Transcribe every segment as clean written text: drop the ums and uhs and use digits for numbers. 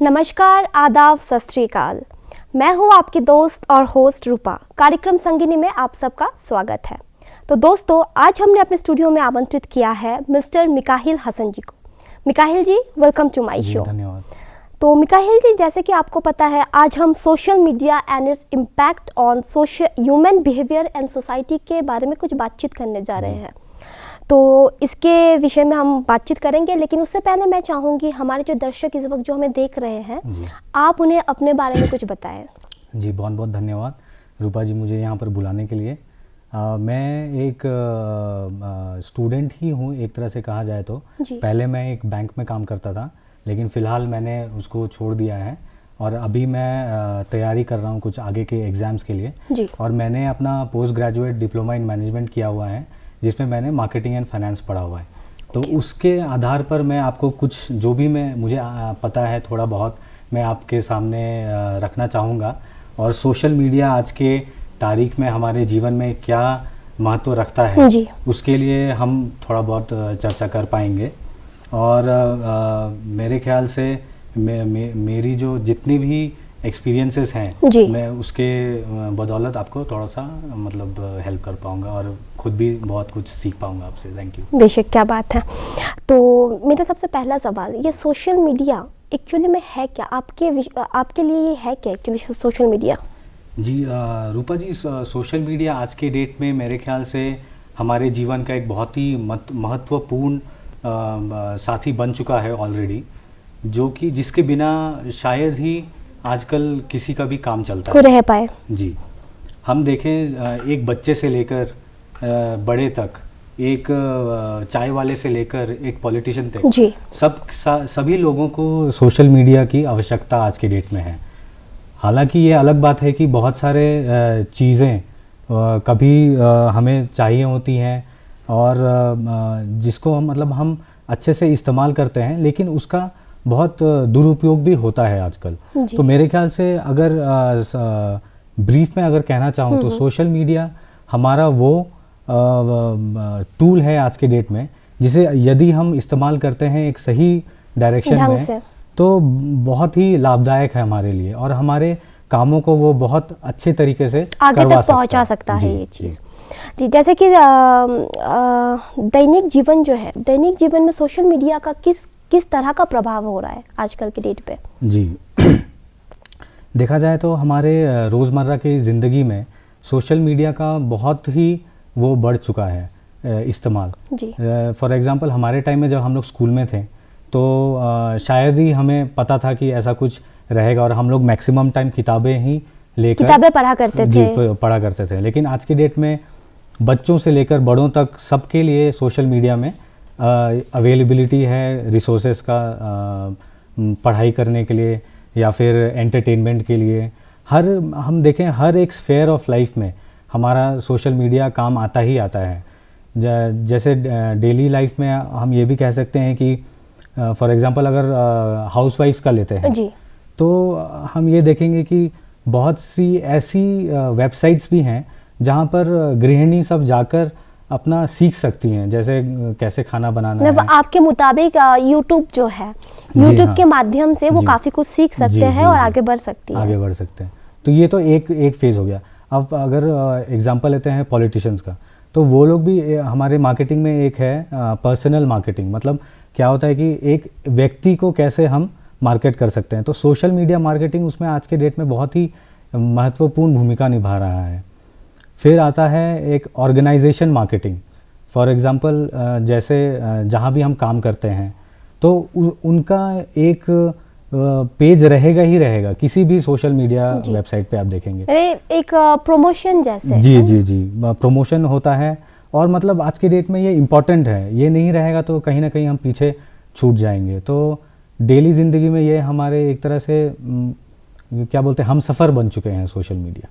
नमस्कार, आदाब, सत श्री अकाल। मैं हूं आपकी दोस्त और होस्ट रूपा। कार्यक्रम संगिनी में आप सबका स्वागत है। तो दोस्तों, आज हमने अपने स्टूडियो में आमंत्रित किया है मिस्टर मिकाइल हसन जी को। मिकाइल जी, वेलकम टू माय शो। धन्यवाद। तो मिकाइल जी, जैसे कि आपको पता है, आज हम social media and its impact on social human behaviour and society के बारे में कुछ बातचीत करने जा रहे हैं। तो इसके विषय में हम बातचीत करेंगे, लेकिन उससे पहले मैं चाहूँगी हमारे जो दर्शक इस वक्त जो हमें देख रहे हैं, आप उन्हें अपने बारे में कुछ बताएं। जी, बहुत बहुत धन्यवाद रूपा जी, मुझे यहाँ पर बुलाने के लिए। मैं एक स्टूडेंट ही हूँ, एक तरह से कहा जाए तो। पहले मैं एक बैंक में काम करता था, लेकिन फ़िलहाल मैंने उसको छोड़ दिया है और अभी मैं तैयारी कर रहा हूँ कुछ आगे के एग्ज़ाम्स के लिए। और मैंने अपना post graduate diploma in management किया हुआ है, जिसमें मैंने मार्केटिंग एंड फाइनेंस पढ़ा हुआ है। तो उसके आधार पर मैं आपको कुछ जो भी मुझे पता है थोड़ा बहुत मैं आपके सामने रखना चाहूँगा। और सोशल मीडिया आज के तारीख में हमारे जीवन में क्या महत्व रखता है, उसके लिए हम थोड़ा बहुत चर्चा कर पाएंगे। और मेरे ख्याल से मेरी जो जितनी भी एक्सपीरियंसेस हैं, मैं उसके बदौलत आपको थोड़ा सा मतलब हेल्प कर पाऊंगा और खुद भी बहुत कुछ सीख पाऊंगा आपसे। Thank you. बेशक, क्या बात है। तो मेरा सबसे पहला सवाल, ये सोशल मीडिया एक्चुअली में है क्या? आपके लिए ये है क्या एक्चुअली सोशल मीडिया? जी रूपा जी, सोशल मीडिया आज के डेट में मेरे ख्याल से हमारे जीवन का एक बहुत ही महत्वपूर्ण साथी बन चुका है ऑलरेडी, जो कि जिसके बिना शायद ही आजकल किसी का भी काम चलता है रह पाए। जी, हम देखें एक बच्चे से लेकर बड़े तक, एक चाय वाले से लेकर एक पॉलिटिशियन तक, सभी लोगों को सोशल मीडिया की आवश्यकता आज के डेट में है। हालांकि ये अलग बात है कि बहुत सारे चीज़ें कभी हमें चाहिए होती हैं और जिसको हम अच्छे से इस्तेमाल करते हैं, लेकिन उसका बहुत दुरुपयोग भी होता है आजकल। तो मेरे ख्याल से अगर ब्रीफ में अगर कहना चाहूँ तो सोशल मीडिया हमारा वो टूल है आज के डेट में, जिसे यदि हम इस्तेमाल करते हैं एक सही डायरेक्शन में, तो बहुत ही लाभदायक है हमारे लिए और हमारे कामों को वो बहुत अच्छे तरीके से आगे तक पहुंचा सकता है ये चीज़। जी, जैसे कि दैनिक जीवन जो है, दैनिक जीवन में सोशल मीडिया का किस तरह का प्रभाव हो रहा है आजकल के डेट पे? जी देखा जाए तो हमारे रोज़मर्रा की ज़िंदगी में सोशल मीडिया का बहुत ही वो बढ़ चुका है इस्तेमाल। फॉर एग्ज़ाम्पल हमारे टाइम में जब हम लोग स्कूल में थे, तो शायद ही हमें पता था कि ऐसा कुछ रहेगा और हम लोग मैक्सिमम टाइम किताबें ही लेकर पढ़ा करते थे। जी, पढ़ा करते थे। लेकिन आज की डेट में बच्चों से लेकर बड़ों तक सबके लिए सोशल मीडिया में अवेलेबिलिटी है रिसोर्सेज का, पढ़ाई करने के लिए या फिर एंटरटेनमेंट के लिए। हम देखें हर एक स्फेयर ऑफ लाइफ में हमारा सोशल मीडिया काम आता ही आता है। जैसे डेली लाइफ में हम ये भी कह सकते हैं कि फॉर एग्जांपल अगर हाउसवाइफ्स का लेते हैं तो हम ये देखेंगे कि बहुत सी ऐसी वेबसाइट्स भी हैं जहाँ पर गृहिणी सब जाकर अपना सीख सकती हैं, जैसे कैसे खाना बनाना है। आपके मुताबिक यूट्यूब जो है, यूट्यूब के माध्यम से वो काफ़ी कुछ सीख सकते हैं और आगे बढ़ सकती है। आगे बढ़ सकते हैं। तो ये तो एक फेज़ हो गया। अब अगर एग्जांपल लेते हैं पॉलिटिशियंस का, तो वो लोग भी हमारे मार्केटिंग में एक है पर्सनल मार्केटिंग। मतलब क्या होता है कि एक व्यक्ति को कैसे हम मार्केट कर सकते हैं। तो सोशल मीडिया मार्केटिंग उसमें आज के डेट में बहुत ही महत्वपूर्ण भूमिका निभा रहा है। फिर आता है एक ऑर्गेनाइजेशन मार्केटिंग। फॉर एग्जांपल जैसे जहाँ भी हम काम करते हैं, तो उनका एक पेज रहेगा ही रहेगा किसी भी सोशल मीडिया वेबसाइट पे आप देखेंगे। एक प्रमोशन जैसे। जी, प्रमोशन होता है और मतलब आज के डेट में ये इम्पॉर्टेंट है। ये नहीं रहेगा तो कहीं ना कहीं हम पीछे छूट जाएंगे। तो डेली ज़िंदगी में ये हमारे एक तरह से क्या बोलते हैं, हम सफ़र बन चुके हैं सोशल मीडिया।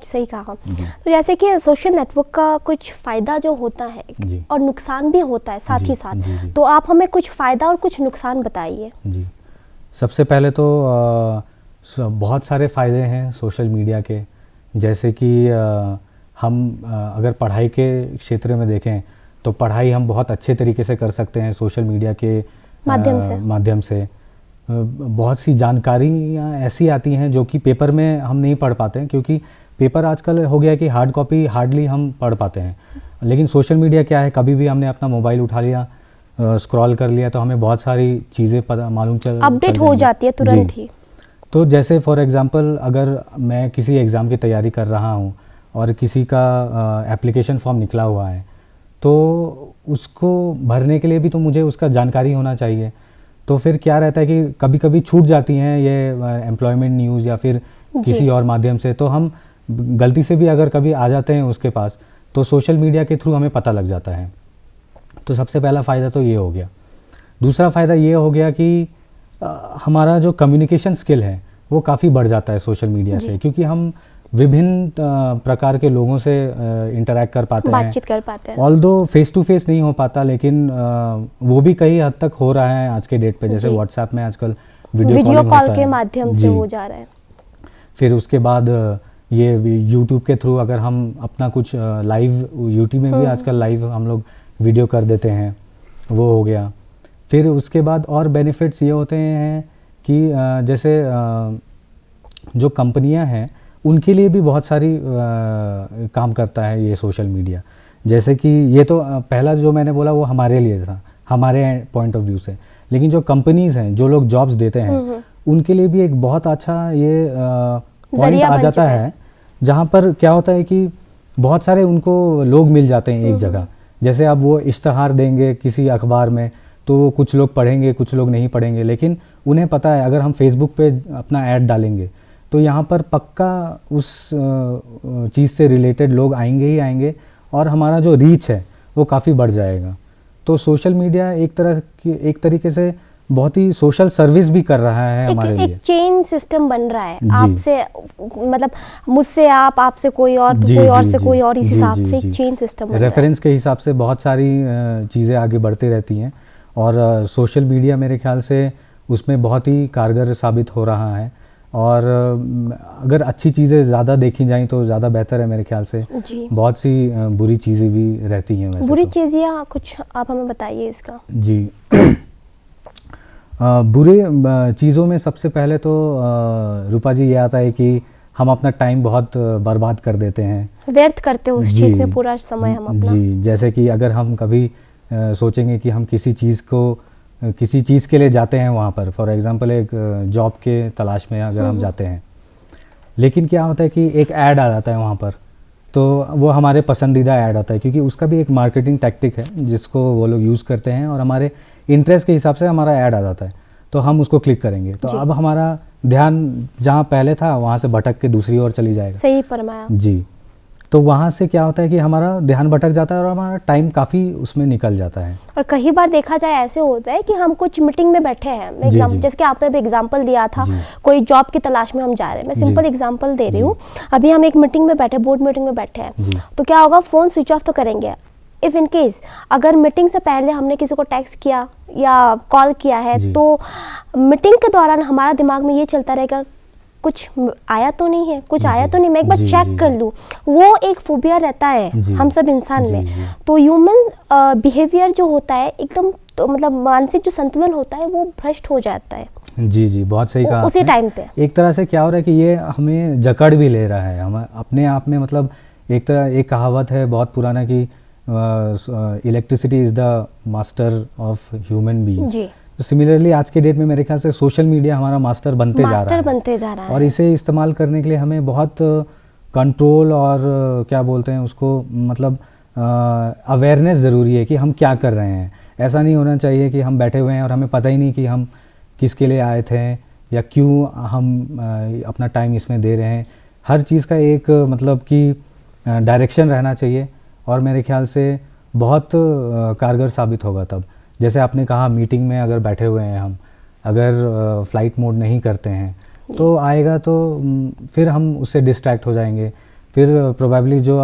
सही कहा। तो जैसे कि सोशल नेटवर्क का कुछ फ़ायदा जो होता है और नुकसान भी होता है साथ ही साथ, तो आप हमें कुछ फ़ायदा और कुछ नुकसान बताइए। जी, सबसे पहले तो बहुत सारे फ़ायदे हैं सोशल मीडिया के। जैसे कि हम अगर पढ़ाई के क्षेत्र में देखें तो पढ़ाई हम बहुत अच्छे तरीके से कर सकते हैं सोशल मीडिया के माध्यम से। बहुत सी जानकारियाँ ऐसी आती हैं जो कि पेपर में हम नहीं पढ़ पाते हैं, क्योंकि पेपर आजकल हो गया कि हार्ड कॉपी हार्डली हम पढ़ पाते हैं। लेकिन सोशल मीडिया क्या है, कभी भी हमने अपना मोबाइल उठा लिया, स्क्रॉल कर लिया, तो हमें बहुत सारी चीज़ें पता मालूम चल अपडेट हो जाती है तुरंत ही। तो जैसे फॉर एग्जांपल अगर मैं किसी एग्ज़ाम की तैयारी कर रहा हूँ और किसी का एप्लीकेशन फॉर्म निकला हुआ है, तो उसको भरने के लिए भी तो मुझे उसका जानकारी होना चाहिए। तो फिर क्या रहता है कि कभी कभी छूट जाती हैं ये एम्प्लॉयमेंट न्यूज़ या फिर किसी और माध्यम से, तो हम गलती से भी अगर कभी आ जाते हैं उसके पास, तो सोशल मीडिया के थ्रू हमें पता लग जाता है। तो सबसे पहला फ़ायदा तो ये हो गया। दूसरा फ़ायदा ये हो गया कि हमारा जो कम्युनिकेशन स्किल है वो काफ़ी बढ़ जाता है सोशल मीडिया से, क्योंकि हम विभिन्न प्रकार के लोगों से इंटरैक्ट कर पाते हैं, बातचीत कर पाते हैं। ऑल्दो फेस टू फेस नहीं हो पाता, लेकिन वो भी कई हद तक हो रहा है आज के डेट पे। जैसे व्हाट्सएप में आजकल वीडियो कॉल के माध्यम से हो जा रहा है। फिर उसके बाद ये यूट्यूब के थ्रू अगर हम अपना कुछ लाइव, यूट्यूब में भी आजकल लाइव हम लोग वीडियो कर देते हैं, वो हो गया। फिर उसके बाद और बेनिफिट्स ये होते हैं कि जैसे जो कंपनियां हैं उनके लिए भी बहुत सारी काम करता है ये सोशल मीडिया। जैसे कि ये तो पहला जो मैंने बोला वो हमारे लिए था, हमारे पॉइंट ऑफ व्यू से, लेकिन जो कंपनीज हैं, जो लोग जॉब्स देते हैं, उनके लिए भी एक बहुत अच्छा ये पॉइंट आ जाता है, जहाँ पर क्या होता है कि बहुत सारे उनको लोग मिल जाते हैं एक जगह। जैसे अब वो इश्तहार देंगे किसी अखबार में, तो कुछ लोग पढ़ेंगे, कुछ लोग नहीं पढ़ेंगे, लेकिन उन्हें पता है अगर हम फेसबुक पे अपना ऐड डालेंगे तो यहाँ पर पक्का उस चीज़ से रिलेटेड लोग आएंगे ही आएंगे, और हमारा जो रीच है वो काफ़ी बढ़ जाएगा। तो सोशल मीडिया एक तरीके से बहुत ही सोशल सर्विस भी कर रहा है हमारे लिए। एक चेन सिस्टम बन रहा है, आपसे मतलब मुझसे आप, आपसे कोई और, कोई और से कोई और, इस हिसाब से एक चेन सिस्टम बन रहा है। रेफरेंस के हिसाब से बहुत सारी चीज़ें आगे बढ़ती रहती हैं, और सोशल मीडिया मेरे ख्याल से उसमें बहुत ही कारगर साबित हो रहा है। और अगर अच्छी चीज़ें ज़्यादा देखी जाएं तो ज़्यादा बेहतर है मेरे ख्याल से। बहुत सी बुरी चीज़ें भी रहती हैं वैसे। बुरी चीज़ें कुछ आप हमें बताइए इसका। जी बुरे चीज़ों में सबसे पहले तो रूपा जी ये आता है कि हम अपना टाइम बहुत बर्बाद कर देते हैं, व्यर्थ करते हैं उस चीज़ में पूरा समय हम अपना। जी, जैसे कि अगर हम कभी सोचेंगे कि हम किसी चीज़ के लिए जाते हैं वहाँ पर, फॉर एग्जांपल एक जॉब के तलाश में अगर हम जाते हैं, लेकिन क्या होता है कि एक ऐड आ जाता है वहाँ पर, तो वो हमारे पसंदीदा ऐड आता है, क्योंकि उसका भी एक मार्केटिंग टैक्टिक है जिसको वो लोग यूज़ करते हैं, और हमारे इंटरेस्ट के हिसाब से हमारा ऐड आ जाता है, तो हम उसको क्लिक करेंगे। तो अब हमारा ध्यान जहाँ पहले था वहाँ से भटक के दूसरी ओर चली जाएगा। सही फरमाया जी। तो वहाँ से क्या होता है कि हमारा ध्यान भटक जाता है और हमारा टाइम काफ़ी उसमें निकल जाता है। और कई बार देखा जाए ऐसे होता है कि हम कुछ मीटिंग में बैठे हैं, जैसे कि आपने भी एग्जांपल दिया था, कोई जॉब की तलाश में हम जा रहे हैं, मैं सिंपल एग्जांपल दे रही हूँ। अभी हम एक मीटिंग में बैठे, बोर्ड मीटिंग में बैठे हैं, तो क्या होगा, फ़ोन स्विच ऑफ तो करेंगे। इफ़ इन केस अगर मीटिंग से पहले हमने किसी को टेक्स्ट किया या कॉल किया है, तो मीटिंग के दौरान हमारा दिमाग में ये चलता रहेगा कुछ आया तो नहीं है, कुछ आया तो नहीं, मैं एक बार चेक कर लूँ। वो एक फोबिया रहता है हम सब इंसान में। तो ह्यूमन बिहेवियर जो होता है एकदम, तो मतलब मानसिक जो संतुलन होता है वो भ्रष्ट हो जाता है। जी, बहुत सही कहा उसी टाइम पे एक तरह से क्या हो रहा है कि ये हमें जकड़ भी ले रहा है हम अपने आप में। मतलब एक कहावत है बहुत पुराना कि electricity is the master of human being. तो सिमिलरली आज के डेट में मेरे ख्याल से सोशल मीडिया हमारा मास्टर बनते जा रहा है, और इसे इस्तेमाल करने के लिए हमें बहुत कंट्रोल और क्या बोलते हैं उसको, मतलब अवेयरनेस ज़रूरी है कि हम क्या कर रहे हैं। ऐसा नहीं होना चाहिए कि हम बैठे हुए हैं और हमें पता ही नहीं कि हम किसके लिए आए थे या क्यों हम अपना टाइम इसमें दे रहे हैं। हर चीज़ का एक मतलब कि डायरेक्शन रहना चाहिए, और मेरे ख्याल से बहुत कारगर साबित होगा तब। जैसे आपने कहा मीटिंग में अगर बैठे हुए हैं हम, अगर फ्लाइट मोड नहीं करते हैं तो आएगा, तो फिर हम उससे डिस्ट्रैक्ट हो जाएंगे। फिर प्रोबेबली जो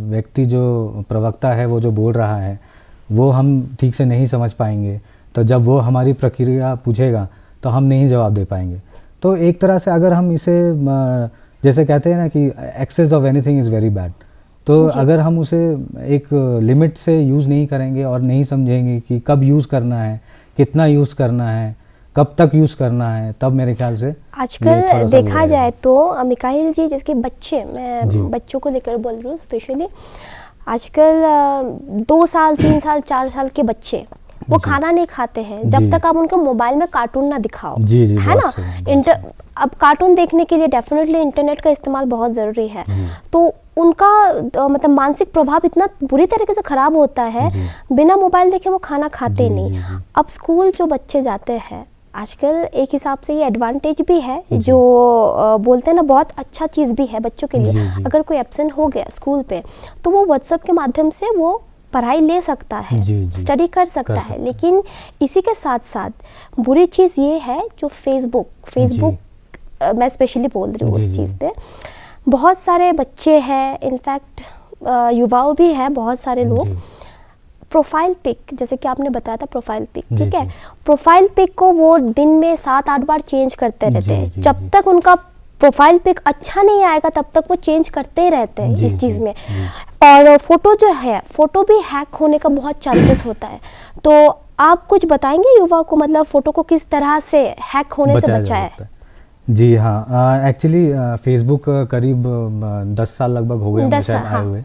व्यक्ति, जो प्रवक्ता है, वो जो बोल रहा है वो हम ठीक से नहीं समझ पाएंगे। तो जब वो हमारी प्रक्रिया पूछेगा तो हम नहीं जवाब दे पाएंगे। तो एक तरह से अगर हम इसे जैसे कहते हैं ना कि excess of anything is very bad, तो अगर हम उसे एक लिमिट से यूज़ नहीं करेंगे और नहीं समझेंगे कि कब यूज़ करना है, कितना यूज़ करना है, कब तक यूज़ करना है, तब मेरे ख्याल से आजकल देखा जाए तो मिकाइल जी, जिसके बच्चे, मैं बच्चों को लेकर बोल रही हूँ स्पेशली, आजकल 2 साल 3 साल 4 साल के बच्चे वो खाना नहीं खाते हैं जब तक आप उनको मोबाइल में कार्टून ना दिखाओ, है ना। अब कार्टून देखने के लिए डेफिनेटली इंटरनेट का इस्तेमाल बहुत ज़रूरी है, तो उनका मतलब मानसिक प्रभाव इतना बुरी तरीके से ख़राब होता है, बिना मोबाइल देखे वो खाना खाते नहीं। अब स्कूल जो बच्चे जाते हैं आजकल, एक हिसाब से ये एडवांटेज भी है, जो बोलते हैं ना, बहुत अच्छा चीज़ भी है बच्चों के लिए। अगर कोई एब्सेंट हो गया स्कूल पे तो वो व्हाट्सएप के माध्यम से वो पढ़ाई ले सकता है, स्टडी कर सकता है। लेकिन इसी के साथ साथ बुरी चीज़ ये है जो फेसबुक मैं स्पेशली बोल रही हूँ उस चीज़ पे, बहुत सारे बच्चे हैं, इनफैक्ट युवाओं भी हैं, बहुत सारे लोग प्रोफाइल पिक, जैसे कि आपने बताया था प्रोफाइल पिक, ठीक है, प्रोफाइल पिक को वो दिन में 7-8 बार चेंज करते रहते हैं। जब तक उनका प्रोफाइल पिक अच्छा नहीं आएगा तब तक वो चेंज करते ही रहते हैं इस चीज़ में। और फोटो जो है, फोटो भी हैक होने का बहुत चांसेस होता है। तो आप कुछ बताएंगे युवा को, मतलब फोटो को किस तरह से हैक होने से बचाए? जी हाँ, एक्चुअली फेसबुक करीब 10 साल लगभग हो गए शायद आए हुए,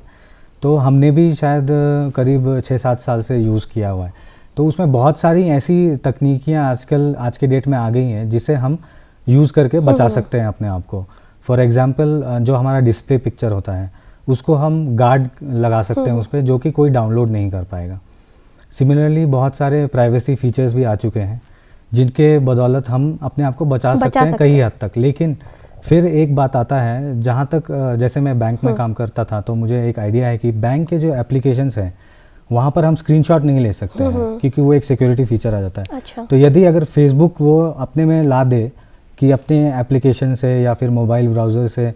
तो हमने भी शायद करीब 6-7 साल से यूज़ किया हुआ है। तो उसमें बहुत सारी ऐसी तकनीकियाँ आजकल आज के डेट में आ गई हैं जिसे हम यूज़ करके बचा सकते हैं अपने आप को। फॉर एग्जांपल, जो हमारा डिस्प्ले पिक्चर होता है उसको हम गार्ड लगा सकते हैं उस पर, जो कि कोई डाउनलोड नहीं कर पाएगा। सिमिलरली बहुत सारे प्राइवेसी फीचर्स भी आ चुके हैं जिनके बदौलत हम अपने आप को बचा सकते हैं कई हद तक। लेकिन फिर एक बात आता है, जहाँ तक जैसे मैं बैंक में काम करता था तो मुझे एक आइडिया है कि बैंक के जो एप्लीकेशंस हैं वहाँ पर हम स्क्रीनशॉट नहीं ले सकते हैं, क्योंकि वो एक सिक्योरिटी फीचर आ जाता है। अच्छा। तो यदि अगर फेसबुक वो अपने में ला दे कि अपने एप्लीकेशन से या फिर मोबाइल ब्राउज़र से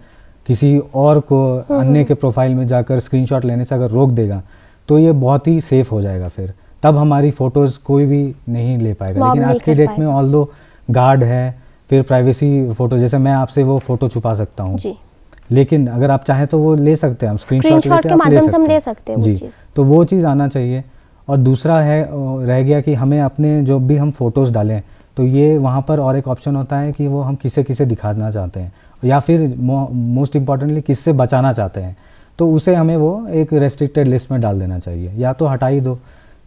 किसी और को अन्य के प्रोफाइल में जाकर स्क्रीनशॉट लेने से अगर रोक देगा तो ये बहुत ही सेफ हो जाएगा। फिर तब हमारी फ़ोटोज़ कोई भी नहीं ले पाएगा। लेकिन आज के डेट में ऑल्दो गार्ड है, फिर प्राइवेसी फ़ोटो, जैसे मैं आपसे वो फ़ोटो छुपा सकता हूँ, लेकिन अगर आप चाहें तो वो ले सकते हैं, हम स्क्रीनशॉट के माध्यम से हम ले सकते हैं जी। तो वो चीज़ आना चाहिए। और दूसरा है, रह गया कि हमें अपने जो भी हम फ़ोटोज़ डालें तो ये वहाँ पर और एक ऑप्शन होता है कि वो हम किसे किसे दिखाना चाहते हैं, या फिर मोस्ट इम्पॉर्टेंटली किससे बचाना चाहते हैं, तो उसे हमें वो एक रेस्ट्रिक्टेड लिस्ट में डाल देना चाहिए, या तो हटा ही दो।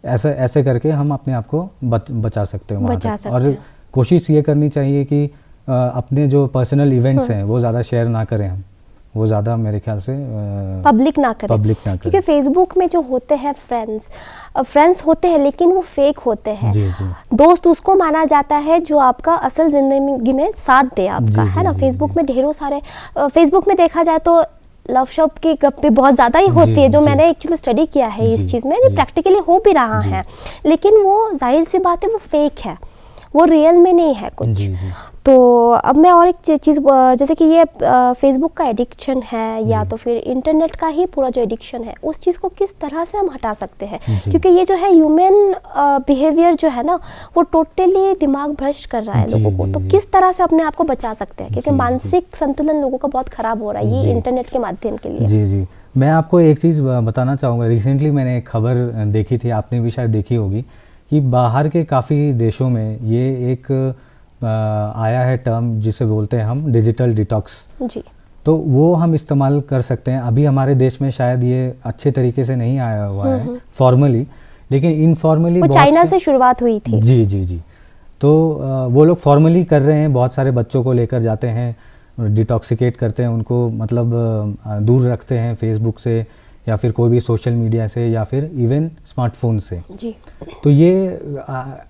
ऐसे करके हम अपने आप को बचा सकते हैं वहाँ तक। और कोशिश ये करनी चाहिए कि अपने जो पर्सनल इवेंट्स हैं वो ज़्यादा शेयर ना करें, हम वो ज़्यादा मेरे ख्याल से पब्लिक ना करें। क्योंकि फेसबुक में जो होते हैं फ्रेंड्स होते हैं लेकिन वो फेक होते हैं। दोस्त उसको माना जाता है जो आपका असल ज़िंदगी में साथ दे आपका, है ना। फेसबुक में ढेरों सारे, फेसबुक में देखा जाए तो लव शॉप की गप्पे बहुत ज़्यादा ही होती है, जो मैंने एक्चुअली स्टडी किया है इस चीज़ में, प्रैक्टिकली हो भी रहा है, लेकिन वो जाहिर सी बात है वो फेक है, वो रियल में नहीं है कुछ। तो अब मैं और एक चीज़, जैसे कि ये फेसबुक का एडिक्शन है या तो फिर इंटरनेट का ही पूरा जो एडिक्शन है, उस चीज़ को किस तरह से हम हटा सकते हैं? क्योंकि ये जो है ह्यूमन बिहेवियर जो है ना, वो टोटली दिमाग भ्रष्ट कर रहा है लोगों को। तो किस तरह से अपने आप को बचा सकते हैं? क्योंकि मानसिक संतुलन लोगों का बहुत ख़राब हो रहा है ये इंटरनेट के माध्यम के लिए। जी, मैं आपको एक चीज़ बताना चाहूँगा। रिसेंटली मैंने एक खबर देखी थी, आपने भी शायद देखी होगी, कि बाहर के काफ़ी देशों में ये एक आया है टर्म जिसे बोलते हैं हम डिजिटल डिटॉक्स। जी। तो वो हम इस्तेमाल कर सकते हैं। अभी हमारे देश में शायद ये अच्छे तरीके से नहीं आया हुआ है फॉर्मली, लेकिन इनफॉर्मली चाइना से शुरुआत हुई थी। जी। तो वो लोग फॉर्मली कर रहे हैं, बहुत सारे बच्चों को लेकर जाते हैं, डिटॉक्सिकेट करते हैं उनको, मतलब दूर रखते हैं फेसबुक से या फिर कोई भी सोशल मीडिया से या फिर इवन स्मार्टफोन से। जी। तो ये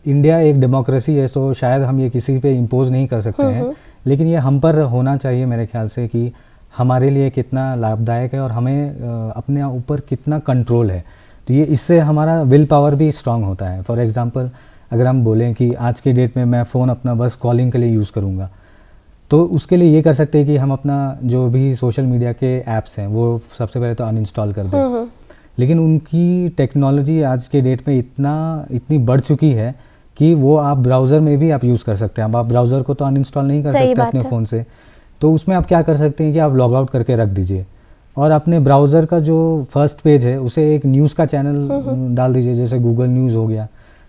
इंडिया एक डेमोक्रेसी है, तो शायद हम ये किसी पे इम्पोज नहीं कर सकते हैं, लेकिन ये हम पर होना चाहिए मेरे ख्याल से कि हमारे लिए कितना लाभदायक है और हमें अपने ऊपर कितना कंट्रोल है। तो ये इससे हमारा विल पावर भी स्ट्रांग होता है। फॉर एग्जांपल, अगर हम बोलें कि आज के डेट में मैं फ़ोन अपना बस कॉलिंग के लिए यूज़ करूँगा, तो उसके लिए ये कर सकते हैं कि हम अपना जो भी सोशल मीडिया के ऐप्स हैं वो सबसे पहले तो अनइंस्टॉल कर दें। लेकिन उनकी टेक्नोलॉजी आज के डेट में इतनी बढ़ चुकी है कि वो आप ब्राउज़र में भी आप यूज़ कर सकते हैं। अब आप ब्राउज़र को तो अनइंस्टॉल नहीं कर सकते अपने फ़ोन से, तो उसमें आप क्या कर सकते हैं कि आप लॉग आउट करके रख दीजिए और अपने ब्राउज़र का जो फर्स्ट पेज है उसे एक न्यूज़ का चैनल डाल दीजिए, जैसे गूगल न्यूज़ हो गया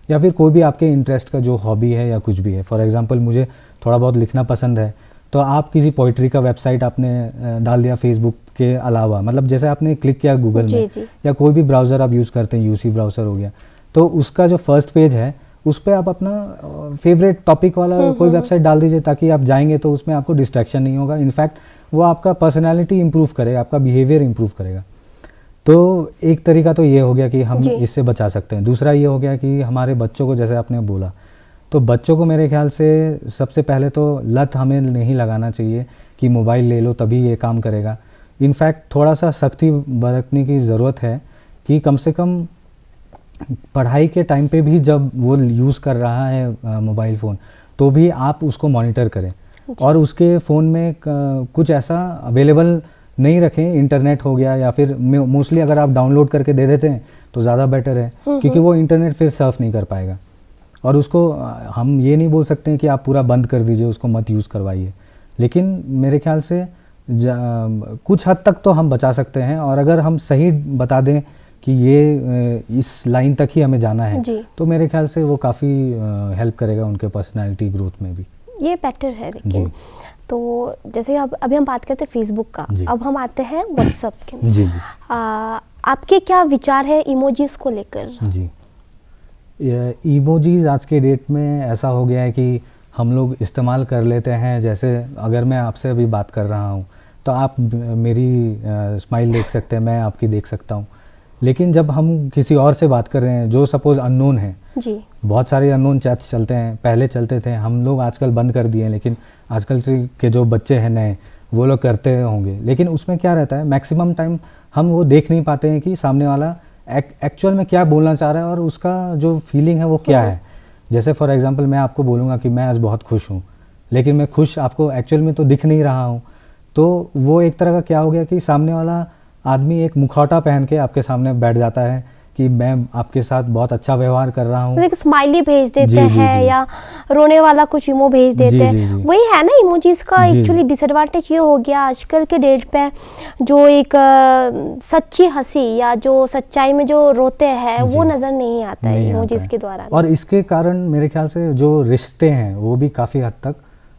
या फिर कोई भी आपके इंटरेस्ट का जो हॉबी है या कुछ भी है। फॉर एग्जांपल मुझे थोड़ा बहुत लिखना पसंद है, तो आप किसी पोइट्री का वेबसाइट आपने डाल दिया फेसबुक के अलावा, मतलब जैसे आपने क्लिक किया गूगल में या कोई भी ब्राउज़र आप यूज़ करते हैं, यूसी ब्राउज़र हो गया, तो उसका जो फर्स्ट पेज है उस पर आप अपना फेवरेट टॉपिक वाला कोई वेबसाइट डाल दीजिए, ताकि आप जाएंगे तो उसमें आपको डिस्ट्रैक्शन नहीं होगा। इनफैक्ट वो आपका पर्सनैलिटी इंप्रूव करेगा, आपका बिहेवियर इंप्रूव करेगा। तो एक तरीका तो ये हो गया कि हम इससे बचा सकते हैं। दूसरा ये हो गया कि हमारे बच्चों को, जैसे आपने बोला, तो बच्चों को मेरे ख्याल से सबसे पहले तो लत हमें नहीं लगाना चाहिए कि मोबाइल ले लो तभी ये काम करेगा। इनफैक्ट थोड़ा सा सख्ती बरतने की ज़रूरत है कि कम से कम पढ़ाई के टाइम पे भी जब वो यूज़ कर रहा है मोबाइल फ़ोन, तो भी आप उसको मॉनिटर करें और उसके फ़ोन में कुछ ऐसा अवेलेबल नहीं रखें। इंटरनेट हो गया, या फिर मोस्टली अगर आप डाउनलोड करके दे देते हैं तो ज़्यादा बेटर है, क्योंकि वो इंटरनेट फिर सर्फ नहीं कर पाएगा। और उसको हम ये नहीं बोल सकते हैं कि आप पूरा बंद कर दीजिए, उसको मत यूज़ करवाइए, लेकिन मेरे ख्याल से कुछ हद तक तो हम बचा सकते हैं। और अगर हम सही बता दें कि ये इस लाइन तक ही हमें जाना है, तो मेरे ख्याल से वो काफ़ी हेल्प करेगा उनके पर्सनालिटी ग्रोथ में भी। ये बेटर है। लेकिन तो जैसे अब अभी हम बात करते हैं फेसबुक का, अब हम आते हैं व्हाट्सएप के। जी जी। आपके क्या विचार है इमोजीज को लेकर? जी, इमोजीज आज के डेट में ऐसा हो गया है कि हम लोग इस्तेमाल कर लेते हैं। जैसे अगर मैं आपसे अभी बात कर रहा हूँ तो आप मेरी स्माइल देख सकते हैं, मैं आपकी देख सकता हूँ, लेकिन जब हम किसी और से बात कर रहे हैं जो सपोज़ अननोन है, जी, बहुत सारे अननोन चैट्स चलते हैं, पहले चलते थे, हम लोग आजकल बंद कर दिए हैं, लेकिन आजकल से के जो बच्चे हैं नए, वो लोग करते होंगे। लेकिन उसमें क्या रहता है, मैक्सिमम टाइम हम वो देख नहीं पाते हैं कि सामने वाला एक्चुअल में क्या बोलना चाह रहा है और उसका जो फीलिंग है वो क्या है। जैसे फॉर एग्जांपल मैं आपको बोलूँगा कि मैं आज बहुत खुश हूँ, लेकिन मैं खुश आपको एक्चुअल में तो दिख नहीं रहा हूँ, तो वो एक तरह का क्या हो गया कि सामने वाला आदमी एक मुखौटा पहन के आपके सामने बैठ जाता है कि मैं आपके साथ बहुत अच्छा व्यवहार कर रहा हूँ, एक स्माइली भेज देते हैं या रोने वाला कुछ इमो भेज देते हैं। वही है ना इमोजीज का एक्चुअली डिसएडवांटेज ये हो गया आजकल के डेट पे, जो एक सच्ची हंसी या जो सच्चाई में जो रोते हैं वो नज़र नहीं आता है इमोजीज के द्वारा। और इसके कारण मेरे ख्याल से जो रिश्ते हैं वो भी काफ़ी हद तक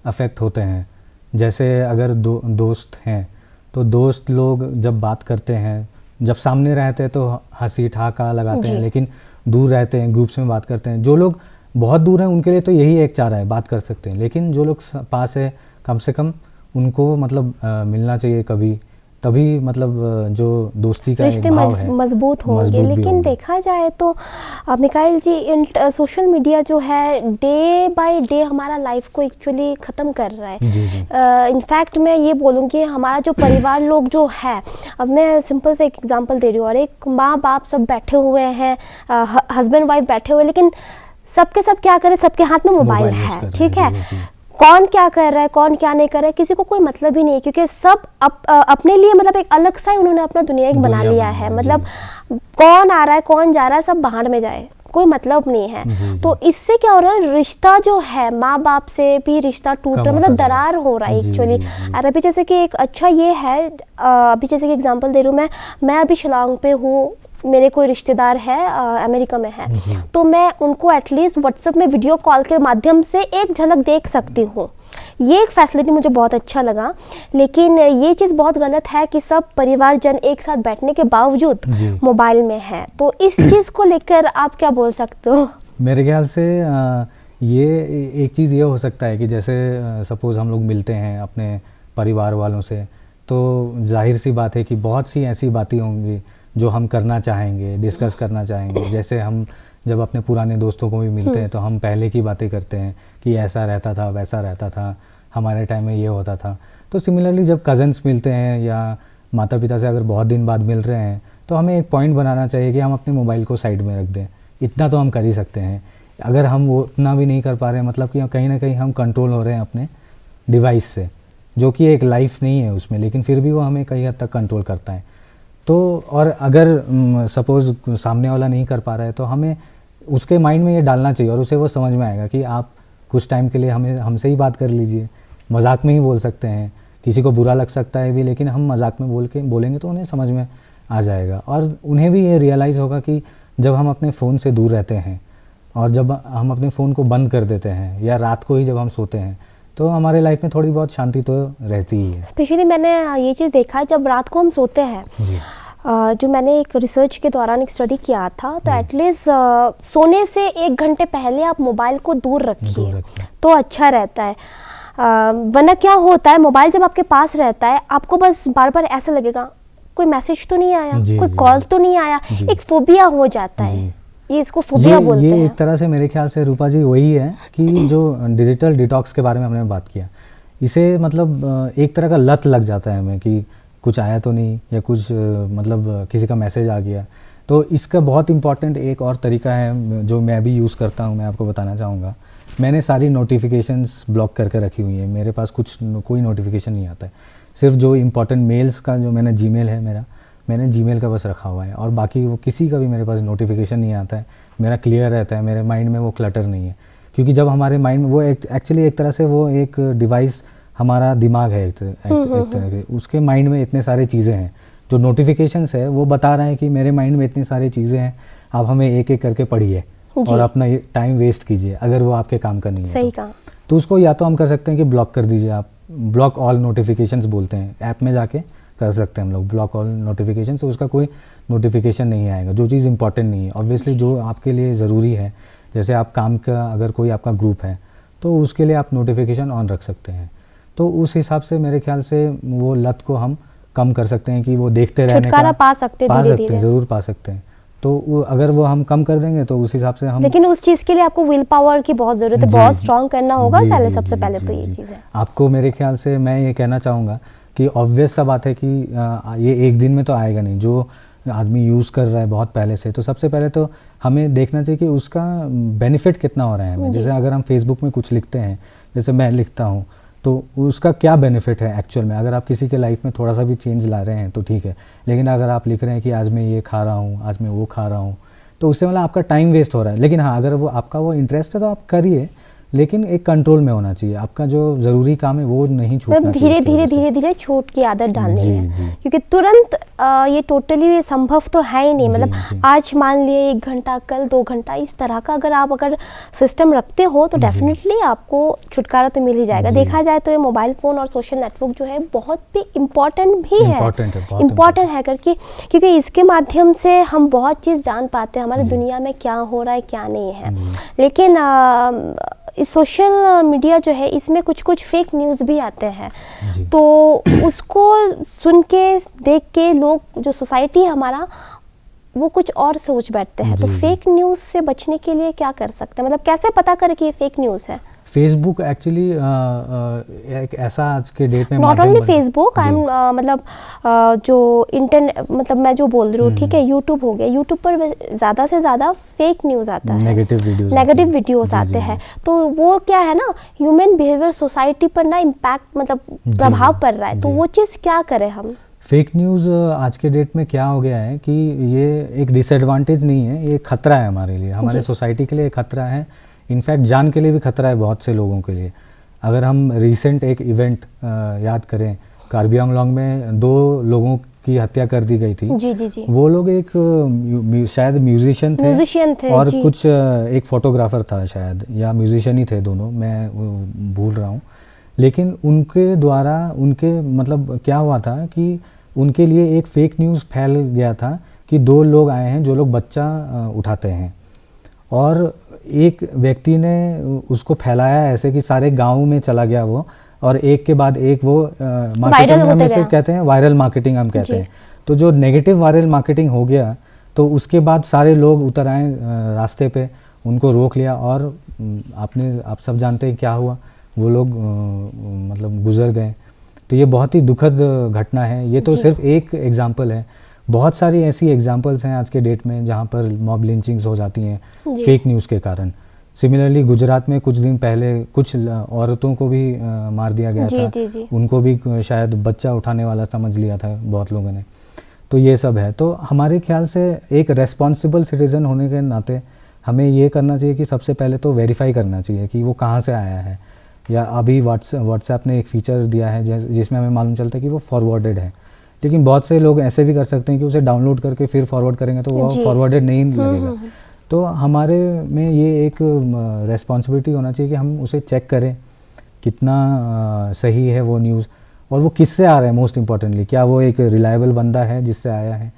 अफेक्ट होते हैं। जैसे अगर दोस्त हैं तो दोस्त लोग जब बात करते हैं, जब सामने रहते हैं तो हंसी ठहाका लगाते हैं, लेकिन दूर रहते हैं ग्रुप्स में बात करते हैं। जो लोग बहुत दूर हैं उनके लिए तो यही एक चारा है, बात कर सकते हैं, लेकिन जो लोग पास है कम से कम उनको मतलब मिलना चाहिए कभी, तभी मतलब जो दोस्ती का रिश्ते मजबूत होंगे। लेकिन देखा जाए तो मिकाइल जी, सोशल मीडिया जो है डे बाय डे हमारा लाइफ को एक्चुअली ख़त्म कर रहा है। इनफैक्ट मैं ये बोलूँगी हमारा जो परिवार लोग जो है, अब मैं सिंपल से एक एग्जांपल दे रही हूँ, और एक माँ बाप सब बैठे हुए हैं, हस्बैंड वाइफ बैठे हुए, लेकिन सबके सब क्या करें, सबके हाथ में मोबाइल है, ठीक है। कौन क्या कर रहा है, कौन क्या नहीं कर रहा है, किसी को कोई मतलब ही नहीं है, क्योंकि सब अपने लिए मतलब एक अलग सा ही उन्होंने अपना दुनिया एक बना लिया है। मतलब कौन आ रहा है, कौन जा रहा है, सब बाहर में जाए, कोई मतलब नहीं है। तो इससे क्या हो रहा है, रिश्ता जो है माँ बाप से भी रिश्ता टूट रहा है, मतलब दरार हो रहा है एक्चुअली। और अभी जैसे कि एक अच्छा ये है, अभी जैसे कि एग्जांपल दे रही हूँ मैं अभी शिलांग पे हूँ, मेरे कोई रिश्तेदार है अमेरिका में है, तो मैं उनको एटलीस्ट व्हाट्सएप में वीडियो कॉल के माध्यम से एक झलक देख सकती हूँ। ये एक फैसिलिटी मुझे बहुत अच्छा लगा। लेकिन ये चीज़ बहुत गलत है कि सब परिवारजन एक साथ बैठने के बावजूद मोबाइल में है। तो इस चीज़ को लेकर आप क्या बोल सकते हो? मेरे ख्याल से ये एक चीज़ ये हो सकता है कि जैसे सपोज़ हम लोग मिलते हैं अपने परिवार वालों से, तो जाहिर सी बात है कि बहुत सी ऐसी बातें होंगी जो हम करना चाहेंगे, डिस्कस करना चाहेंगे। जैसे हम जब अपने पुराने दोस्तों को भी मिलते हैं तो हम पहले की बातें करते हैं कि ऐसा रहता था, वैसा रहता था, हमारे टाइम में ये होता था। तो सिमिलरली जब कज़न्स मिलते हैं या माता पिता से अगर बहुत दिन बाद मिल रहे हैं, तो हमें एक पॉइंट बनाना चाहिए कि हम अपने मोबाइल को साइड में रख दें। इतना तो हम कर ही सकते हैं। अगर हम वो उतना भी नहीं कर पा रहे हैं, मतलब कि कहीं ना कहीं हम कंट्रोल हो रहे हैं अपने डिवाइस से, जो कि एक लाइफ नहीं है उसमें, लेकिन फिर भी वो हमें कई हद तक कंट्रोल करता है। तो और अगर सपोज़ सामने वाला नहीं कर पा रहा है तो हमें उसके माइंड में ये डालना चाहिए और उसे वो समझ में आएगा कि आप कुछ टाइम के लिए हमसे ही बात कर लीजिए, मजाक में ही बोल सकते हैं। किसी को बुरा लग सकता है भी, लेकिन हम मजाक में बोलेंगे तो उन्हें समझ में आ जाएगा। और उन्हें भी ये रियलाइज़ होगा कि जब हम अपने फ़ोन से दूर रहते हैं और जब हम अपने फ़ोन को बंद कर देते हैं या रात को ही जब हम सोते हैं तो हमारे लाइफ में थोड़ी बहुत शांति तो रहती ही है। स्पेशली मैंने ये चीज़ देखा है, जब रात को हम सोते हैं जी जो मैंने एक रिसर्च के दौरान एक स्टडी किया था, तो एटलीस्ट सोने से 1 घंटे पहले आप मोबाइल को दूर रखिए तो अच्छा रहता है। वरना क्या होता है, मोबाइल जब आपके पास रहता है आपको बस बार बार ऐसा लगेगा कोई मैसेज तो नहीं आया, कोई कॉल तो नहीं आया, एक फोबिया हो जाता है। ये इसको फोबिया बोलते हैं। ये एक तरह से मेरे ख्याल से रूपा जी वही है कि जो डिजिटल डिटॉक्स के बारे में हमने बात किया, इसे मतलब एक तरह का लत लग जाता है हमें कि कुछ आया तो नहीं या कुछ मतलब किसी का मैसेज आ गया। तो इसका बहुत इम्पॉर्टेंट एक और तरीका है जो मैं भी यूज़ करता हूँ, मैं आपको बताना चाहूँगा। मैंने सारी नोटिफिकेशंस ब्लॉक करके रखी हुई है, मेरे पास कोई नोटिफिकेशन नहीं आता है। सिर्फ जो इम्पोर्टेंट मेल्स का जो मैंने जीमेल है मैंने जीमेल का बस रखा हुआ है, और बाकी वो किसी का भी मेरे पास नोटिफिकेशन नहीं आता है। मेरा क्लियर रहता है, मेरे माइंड में वो क्लटर नहीं है, क्योंकि जब हमारे माइंड में वो एक्चुअली एक तरह से वो एक डिवाइस हमारा दिमाग है एक तरह के, उसके माइंड में इतने सारे चीज़ें हैं। जो नोटिफिकेशंस है वो बता रहे हैं कि मेरे माइंड में इतनी सारी चीज़ें हैं, आप हमें एक एक करके पढ़िए और अपना टाइम वेस्ट कीजिए अगर वो आपके काम का नहीं है। सही कहा। तो उसको या तो हम कर सकते हैं कि ब्लॉक कर दीजिए, आप ब्लॉक ऑल नोटिफिकेशंस बोलते हैं, ऐप में जाके कर सकते हैं हम लोग ब्लॉक ऑल नोटिफिकेशन। तो उसका कोई नोटिफिकेशन नहीं आएगा जो चीज़ इंपॉर्टेंट नहीं है। ऑब्वियसली जो आपके लिए ज़रूरी है, जैसे आप काम का अगर कोई आपका ग्रुप है तो उसके लिए आप नोटिफिकेशन ऑन रख सकते हैं। तो उस हिसाब से मेरे ख्याल से वो लत को हम कम कर सकते हैं कि वो देखते रहने का छुटकारा पा सकते हैं, धीरे-धीरे ज़रूर पा सकते हैं। तो अगर वो हम कम कर देंगे तो उस हिसाब से हम, लेकिन उस चीज़ के लिए आपको विल पावर की बहुत ज़रूरत है, बहुत स्ट्रांग करना होगा पहले, सबसे पहले तो ये चीज़ है। आपको मेरे ख्याल से मैं ये कहना चाहूँगा कि ऑब्वियस सा बात है कि ये एक दिन में तो आएगा नहीं। जो आदमी यूज़ कर रहा है बहुत पहले से, तो सबसे पहले तो हमें देखना चाहिए कि उसका बेनिफिट कितना हो रहा है हमें। जैसे अगर हम फेसबुक में कुछ लिखते हैं, जैसे मैं लिखता हूँ, तो उसका क्या बेनिफिट है एक्चुअल में। अगर आप किसी के लाइफ में थोड़ा सा भी चेंज ला रहे हैं तो ठीक है, लेकिन अगर आप लिख रहे हैं कि आज मैं ये खा रहा हूँ, आज मैं वो खा रहा हूँ, तो उससे मतलब आपका टाइम वेस्ट हो रहा है। लेकिन हाँ, अगर वो आपका वो इंटरेस्ट है तो आप करिए, लेकिन एक कंट्रोल में होना चाहिए। आपका जो ज़रूरी काम है वो नहीं छूटना चाहिए। धीरे-धीरे छूट की आदत डालनी है, क्योंकि तुरंत ये टोटली संभव तो है ही नहीं। मतलब आज मान लिए 1 घंटा, कल 2 घंटा, इस तरह का अगर सिस्टम रखते हो तो डेफिनेटली आपको छुटकारा तो मिल ही जाएगा। देखा जाए तो ये मोबाइल फ़ोन और सोशल नेटवर्क जो है बहुत भी इम्पॉर्टेंट भी है, इम्पॉर्टेंट है करके, क्योंकि इसके माध्यम से हम बहुत चीज़ जान पाते हैं हमारी दुनिया में क्या हो रहा है क्या नहीं है। लेकिन इस सोशल मीडिया जो है इसमें कुछ फेक न्यूज़ भी आते हैं, तो उसको सुन के देख के लोग, जो सोसाइटी है हमारा, वो कुछ और सोच बैठते हैं। तो फेक न्यूज़ से बचने के लिए क्या कर सकते हैं, मतलब कैसे पता करें कि ये फेक न्यूज़ है? फेसबुक एक्चुअली एक ऐसा आज के डेट में, not only Facebook, I am मतलब जो इंटरनेट, मतलब मैं जो बोल रही हूँ, ठीक है, यूट्यूब हो गया, यूट्यूब पर ज़्यादा से ज़्यादा फेक न्यूज़ आता है, नेगेटिव वीडियोस आते हैं। तो वो क्या है ना, ह्यूमन बिहेवियर, सोसाइटी पर ना इम्पैक्ट, मतलब प्रभाव पड़ रहा है। तो वो चीज़ क्या करें हम? फेक न्यूज़ आज के डेट में क्या हो गया है कि ये एक डिसएडवांटेज नहीं है, ये खतरा है हमारे लिए, हमारे सोसाइटी के लिए खतरा है। इनफैक्ट जान के लिए भी खतरा है बहुत से लोगों के लिए। अगर हम रिसेंट एक इवेंट याद करें, कार्बी आंगलोंग में 2 लोगों की हत्या कर दी गई थी। जी। वो लोग एक शायद म्यूजिशियन थे और कुछ एक फोटोग्राफर था शायद, या म्यूजिशियन ही थे दोनों, मैं भूल रहा हूँ। लेकिन उनके द्वारा उनके मतलब क्या हुआ था कि उनके लिए एक फेक न्यूज़ फैल गया था कि 2 लोग आए हैं जो लोग बच्चा उठाते हैं, और एक व्यक्ति ने उसको फैलाया ऐसे कि सारे गाँव में चला गया वो, और एक के बाद एक वो मार्केटिंग हम इसे कहते हैं, वायरल मार्केटिंग हम कहते हैं। तो जो नेगेटिव वायरल मार्केटिंग हो गया, तो उसके बाद सारे लोग उतर आए रास्ते पे, उनको रोक लिया, और आप सब जानते हैं क्या हुआ, वो लोग मतलब गुजर गए। तो ये बहुत ही दुखद घटना है। ये तो सिर्फ एक एग्जाम्पल है, बहुत सारी ऐसी एग्जाम्पल्स हैं आज के डेट में जहाँ पर मॉब लिंचिंग्स हो जाती हैं फेक न्यूज़ के कारण। सिमिलरली गुजरात में कुछ दिन पहले कुछ औरतों को भी मार दिया गया था। उनको भी शायद बच्चा उठाने वाला समझ लिया था बहुत लोगों ने। तो ये सब है। तो हमारे ख्याल से एक रेस्पॉन्सिबल सिटीज़न होने के नाते हमें ये करना चाहिए कि सबसे पहले तो वेरीफाई करना चाहिए कि वो कहाँ से आया है। या अभी व्हाट्सएप ने एक फ़ीचर दिया है जिसमें हमें मालूम चलता है कि वो फॉरवर्डेड है, लेकिन बहुत से लोग ऐसे भी कर सकते हैं कि उसे डाउनलोड करके फिर फॉरवर्ड करेंगे तो वो फॉरवर्डेड नहीं लगेगा। तो हमारे में ये एक रेस्पॉन्सिबिलिटी होना चाहिए कि हम उसे चेक करें कितना सही है वो न्यूज़, और वो किससे आ रहा है। मोस्ट इम्पॉर्टेंटली क्या वो एक रिलायबल बंदा है जिससे आया है।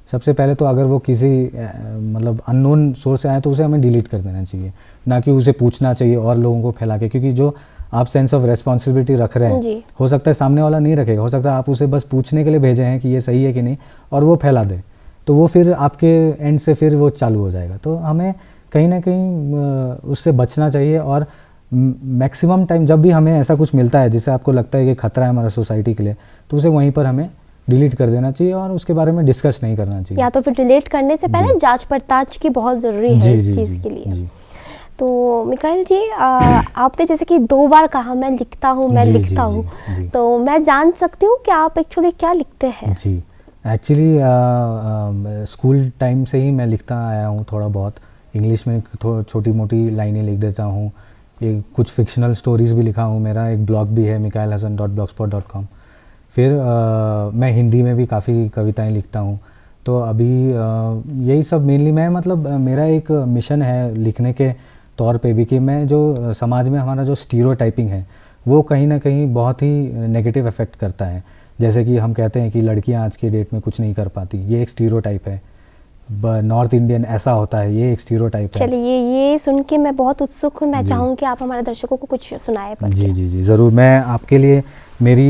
सबसे पहले तो अगर वो किसी मतलब अननोन सोर्स से आया तो उसे हमें डिलीट कर देना चाहिए, ना कि उसे पूछना चाहिए और लोगों को फैला के, क्योंकि जो आप सेंस ऑफ रेस्पॉन्सिबिलिटी रख रहे हैं हो सकता है सामने वाला नहीं रखेगा, हो सकता है आप उसे बस पूछने के लिए भेजे हैं कि ये सही है कि नहीं, और वो फैला दे, तो वो फिर आपके एंड से फिर वो चालू हो जाएगा। तो हमें कहीं ना कहीं उससे बचना चाहिए, और मैक्सिमम टाइम जब भी हमें ऐसा कुछ मिलता है जिससे आपको लगता है कि खतरा है हमारा सोसाइटी के लिए, तो उसे वहीं पर हमें डिलीट कर देना चाहिए और उसके बारे में डिस्कस नहीं करना चाहिए। या तो फिर डिलीट करने से पहले जांच पड़ताल की बहुत ज़रूरी है इस चीज़ के लिए। तो मिकाइल जी, आपने जैसे कि 2 बार कहा मैं लिखता हूँ, मैं लिखता हूँ, तो मैं जान सकती हूँ कि आप एक्चुअली क्या लिखते हैं? जी, एक्चुअली स्कूल टाइम से ही मैं लिखता आया हूँ, थोड़ा बहुत इंग्लिश में छोटी मोटी लाइनें लिख देता हूँ, एक कुछ फिक्शनल स्टोरीज़ भी लिखा हूँ, मेरा एक ब्लॉग भी है mikhailhasan.blogspot.com। फिर मैं हिंदी में भी काफ़ी कविताएं लिखता हूँ। तो अभी यही सब मेनली मैं मतलब मेरा एक मिशन है लिखने के तौर पे भी कि मैं जो समाज में हमारा जो स्टीरियोटाइपिंग है वो कहीं ना कहीं बहुत ही नेगेटिव इफेक्ट करता है। जैसे कि हम कहते हैं कि लड़कियां आज के डेट में कुछ नहीं कर पाती, ये एक स्टीरियोटाइप है। नॉर्थ इंडियन ऐसा होता है, ये एक स्टीरियोटाइप है। चलिए ये सुन के मैं बहुत उत्सुक हूँ, मैं चाहूँगी कि आप हमारे दर्शकों को कुछ सुनाए। जी जी जी ज़रूर। मैं आपके लिए मेरी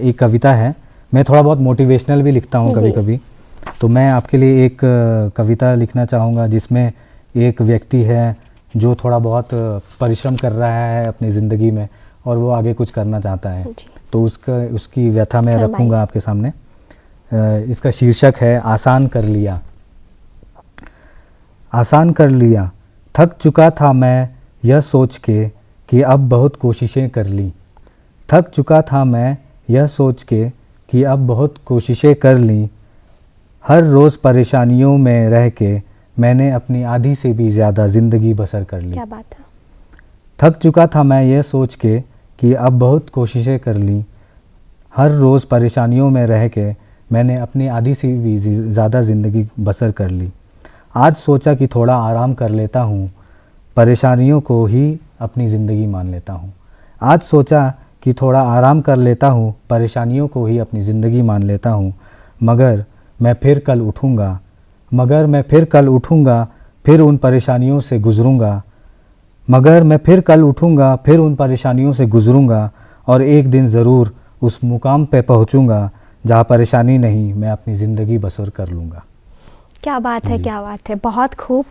एक कविता है, मैं थोड़ा बहुत मोटिवेशनल भी लिखता हूँ कभी कभी, तो मैं आपके लिए एक कविता लिखना चाहूँगा जिसमें एक व्यक्ति है जो थोड़ा बहुत परिश्रम कर रहा है अपनी ज़िंदगी में और वो आगे कुछ करना चाहता है, तो उसकी व्यथा मैं रखूँगा आपके सामने। इसका शीर्षक है आसान कर लिया। आसान कर लिया, थक चुका था मैं यह सोच के कि अब बहुत कोशिशें कर ली। थक चुका था मैं यह सोच के कि अब बहुत कोशिशें कर ली। हर रोज़ परेशानियों में रह के मैंने अपनी आधी से भी ज़्यादा ज़िंदगी बसर कर ली। क्या बात है। थक चुका था मैं यह सोच के कि अब बहुत कोशिशें कर ली। हर रोज़ परेशानियों में रह के मैंने अपनी आधी से भी ज़्यादा ज़िंदगी बसर कर ली। आज सोचा कि थोड़ा आराम कर लेता हूँ, परेशानियों को ही अपनी ज़िंदगी मान लेता हूँ। आज सोचा कि थोड़ा आराम कर लेता हूँ, परेशानियों को ही अपनी ज़िंदगी मान लेता हूँ। मगर मैं फिर कल उठूँगा, मगर मैं फिर कल उठूँगा, फिर उन परेशानियों से गुज़रूँगा। मगर मैं फिर कल उठूँगा, फिर उन परेशानियों से गुज़रूँगा और एक दिन ज़रूर उस मुकाम पे पहुँचूँगा जहाँ परेशानी नहीं, मैं अपनी ज़िंदगी बसर कर लूँगा। क्या बात है, क्या बात है, बहुत खूब।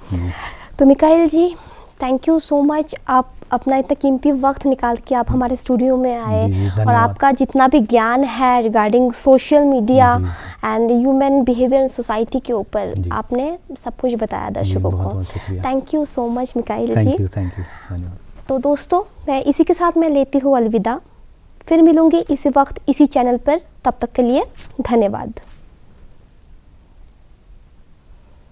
तो Mikail ji, thank you so much, आप अपना इतना कीमती वक्त निकाल के आप हमारे स्टूडियो में आए और आपका जितना भी ज्ञान है regarding social media and human behaviour in society के ऊपर आपने सब कुछ बताया दर्शकों को। Thank you so much Mikail ji. Thank you, धन्यवाद। तो दोस्तों, मैं इसी के साथ मैं लेती हूँ अलविदा। फिर मिलूंगी इसी वक्त इसी चैनल पर, तब तक के लिए धन्यवाद।